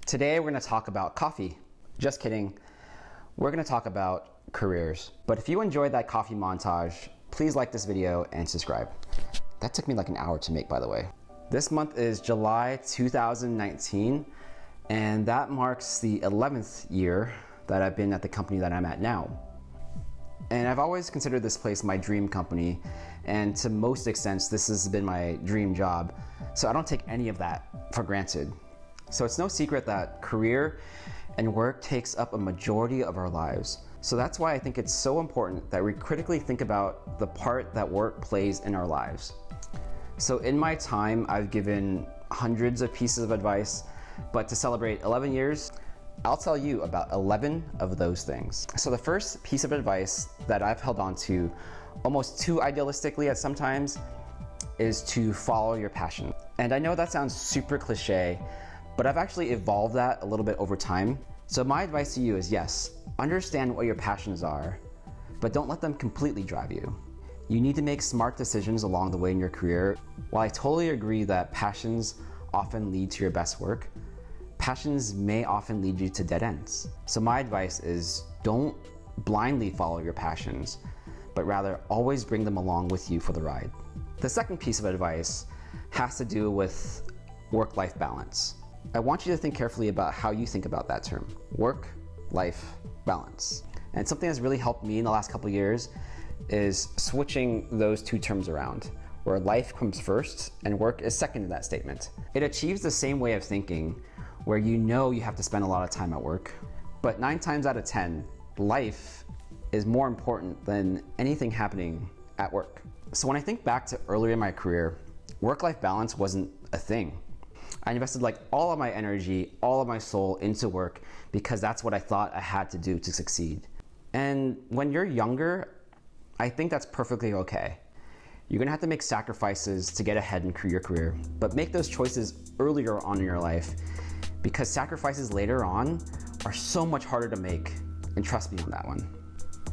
Today we're going to talk about coffee. Just kidding. We're going to talk about careers. But if you enjoyed that coffee montage, please like this video and subscribe. That took me like an hour to make, by the way. This month is July 2019, and that marks the 11th year that I've been at the company that I'm at now. And I've always considered this place my dream company, and to most extents, this has been my dream job. So I don't take any of that for granted. So it's no secret that career and work takes up a majority of our lives. So that's why I think it's so important that we critically think about the part that work plays in our lives. So in my time, I've given hundreds of pieces of advice, but to celebrate 11 years, I'll tell you about 11 of those things. So the first piece of advice that I've held on to almost too idealistically at sometimes is to follow your passion. And I know that sounds super cliche, but I've actually evolved that a little bit over time. So my advice to you is yes, understand what your passions are, but don't let them completely drive you. You need to make smart decisions along the way in your career. While I totally agree that passions often lead to your best work, passions may often lead you to dead ends. So my advice is don't blindly follow your passions, but rather always bring them along with you for the ride. The second piece of advice has to do with work-life balance. I want you to think carefully about how you think about that term, work-life balance. And something that's really helped me in the last couple of years is switching those two terms around, where life comes first and work is second in that statement. It achieves the same way of thinking where you know you have to spend a lot of time at work, but 9 times out of 10, life is more important than anything happening at work. So when I think back to earlier in my career, work-life balance wasn't a thing. I invested like all of my energy, all of my soul into work because that's what I thought I had to do to succeed. And when you're younger, I think that's perfectly okay. You're gonna have to make sacrifices to get ahead in your career, but make those choices earlier on in your life because sacrifices later on are so much harder to make, and trust me on that one.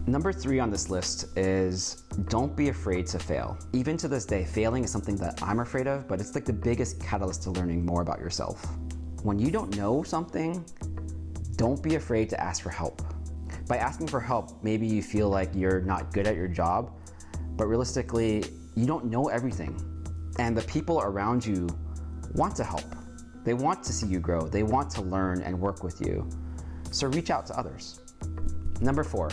Number 3 on this list is don't be afraid to fail. Even to this day, failing is something that I'm afraid of, but it's like the biggest catalyst to learning more about yourself. When you don't know something, don't be afraid to ask for help. By asking for help, maybe you feel like you're not good at your job, but realistically, you don't know everything. And the people around you want to help. They want to see you grow. They want to learn and work with you. So reach out to others. Number 4.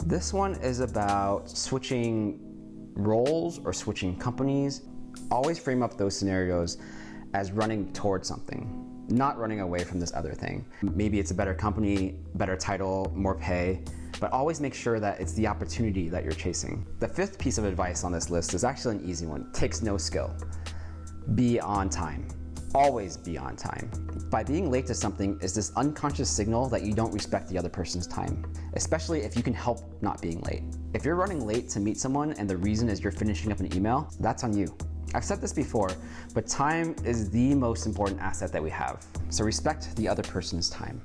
This one is about switching roles or switching companies. Always frame up those scenarios as running towards something, not running away from this other thing. Maybe it's a better company, better title, more pay, but always make sure that it's the opportunity that you're chasing. The 5th piece of advice on this list is actually an easy one. It takes no skill. Be on time. Always be on time. By being late to something is this unconscious signal that you don't respect the other person's time, especially if you can help not being late. If you're running late to meet someone and the reason is you're finishing up an email, that's on you. I've said this before, but time is the most important asset that we have. So respect the other person's time.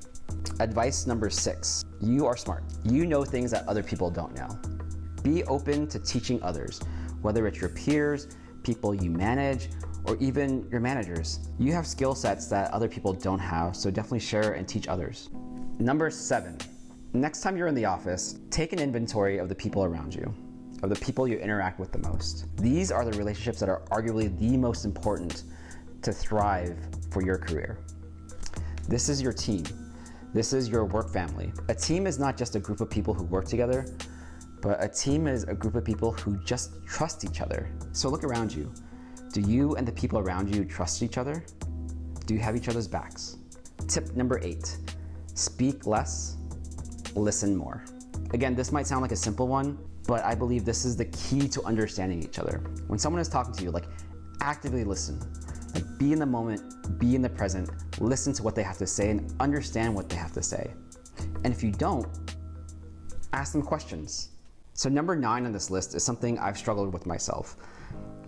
Advice number 6, you are smart. You know things that other people don't know. Be open to teaching others, whether it's your peers, people you manage, or even your managers. You have skill sets that other people don't have, so definitely share and teach others. Number 7, next time you're in the office, take an inventory of the people around you, of the people you interact with the most. These are the relationships that are arguably the most important to thrive for your career. This is your team. This is your work family. A team is not just a group of people who work together, but a team is a group of people who just trust each other. So look around you. Do you and the people around you trust each other? Do you have each other's backs? Tip number 8, speak less, listen more. Again, this might sound like a simple one, but I believe this is the key to understanding each other. When someone is talking to you, like actively listen. Like be in the moment, be in the present, listen to what they have to say and understand what they have to say. And if you don't, ask them questions. So number 9 on this list is something I've struggled with myself,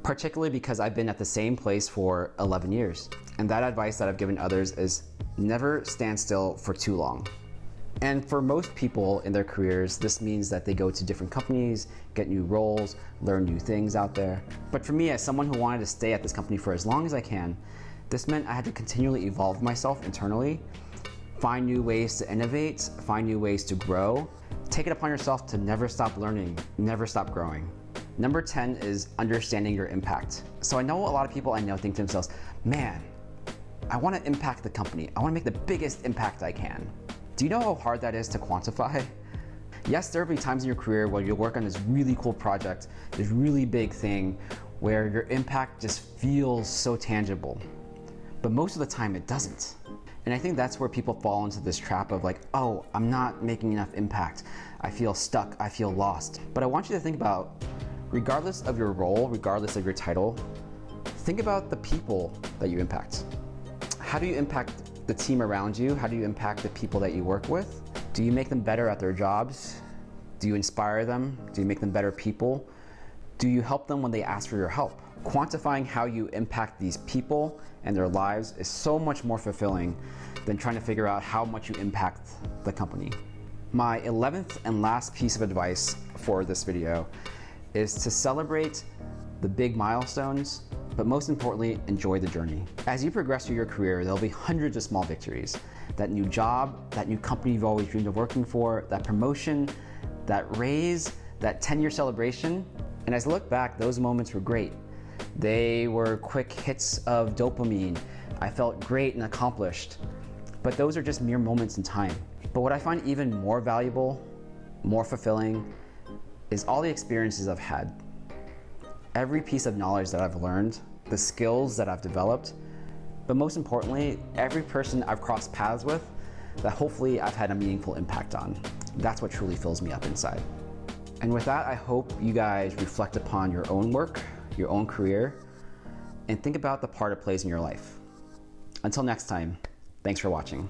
particularly because I've been at the same place for 11 years. And that advice that I've given others is never stand still for too long. And for most people in their careers, this means that they go to different companies, get new roles, learn new things out there. But for me, as someone who wanted to stay at this company for as long as I can, This meant I had to continually evolve myself internally, find new ways to innovate, find new ways to grow. Take it upon yourself to never stop learning, never stop growing. Number 10 is understanding your impact. So I know a lot of people I know think to themselves, man, I want to impact the company. I want to make the biggest impact I can. Do you know how hard that is to quantify? Yes, there will be times in your career where you'll work on this really cool project, this really big thing, where your impact just feels so tangible. But most of the time it doesn't. And I think that's where people fall into this trap of like, oh, I'm not making enough impact. I feel stuck, I feel lost. But I want you to think about, regardless of your role, regardless of your title, think about the people that you impact. How do you impact the team around you? How do you impact the people that you work with? Do you make them better at their jobs? Do you inspire them? Do you make them better people? Do you help them when they ask for your help? Quantifying how you impact these people and their lives is so much more fulfilling than trying to figure out how much you impact the company. My 11th and last piece of advice for this video is to celebrate the big milestones, but most importantly, enjoy the journey. As you progress through your career, there'll be hundreds of small victories. That new job, that new company you've always dreamed of working for, that promotion, that raise, that 10-year celebration. And as I look back, those moments were great. They were quick hits of dopamine. I felt great and accomplished. But those are just mere moments in time. But what I find even more valuable, more fulfilling, is all the experiences I've had. Every piece of knowledge that I've learned, the skills that I've developed, but most importantly, every person I've crossed paths with that hopefully I've had a meaningful impact on. That's what truly fills me up inside. And with that, I hope you guys reflect upon your own work, your own career, and think about the part it plays in your life. Until next time, thanks for watching.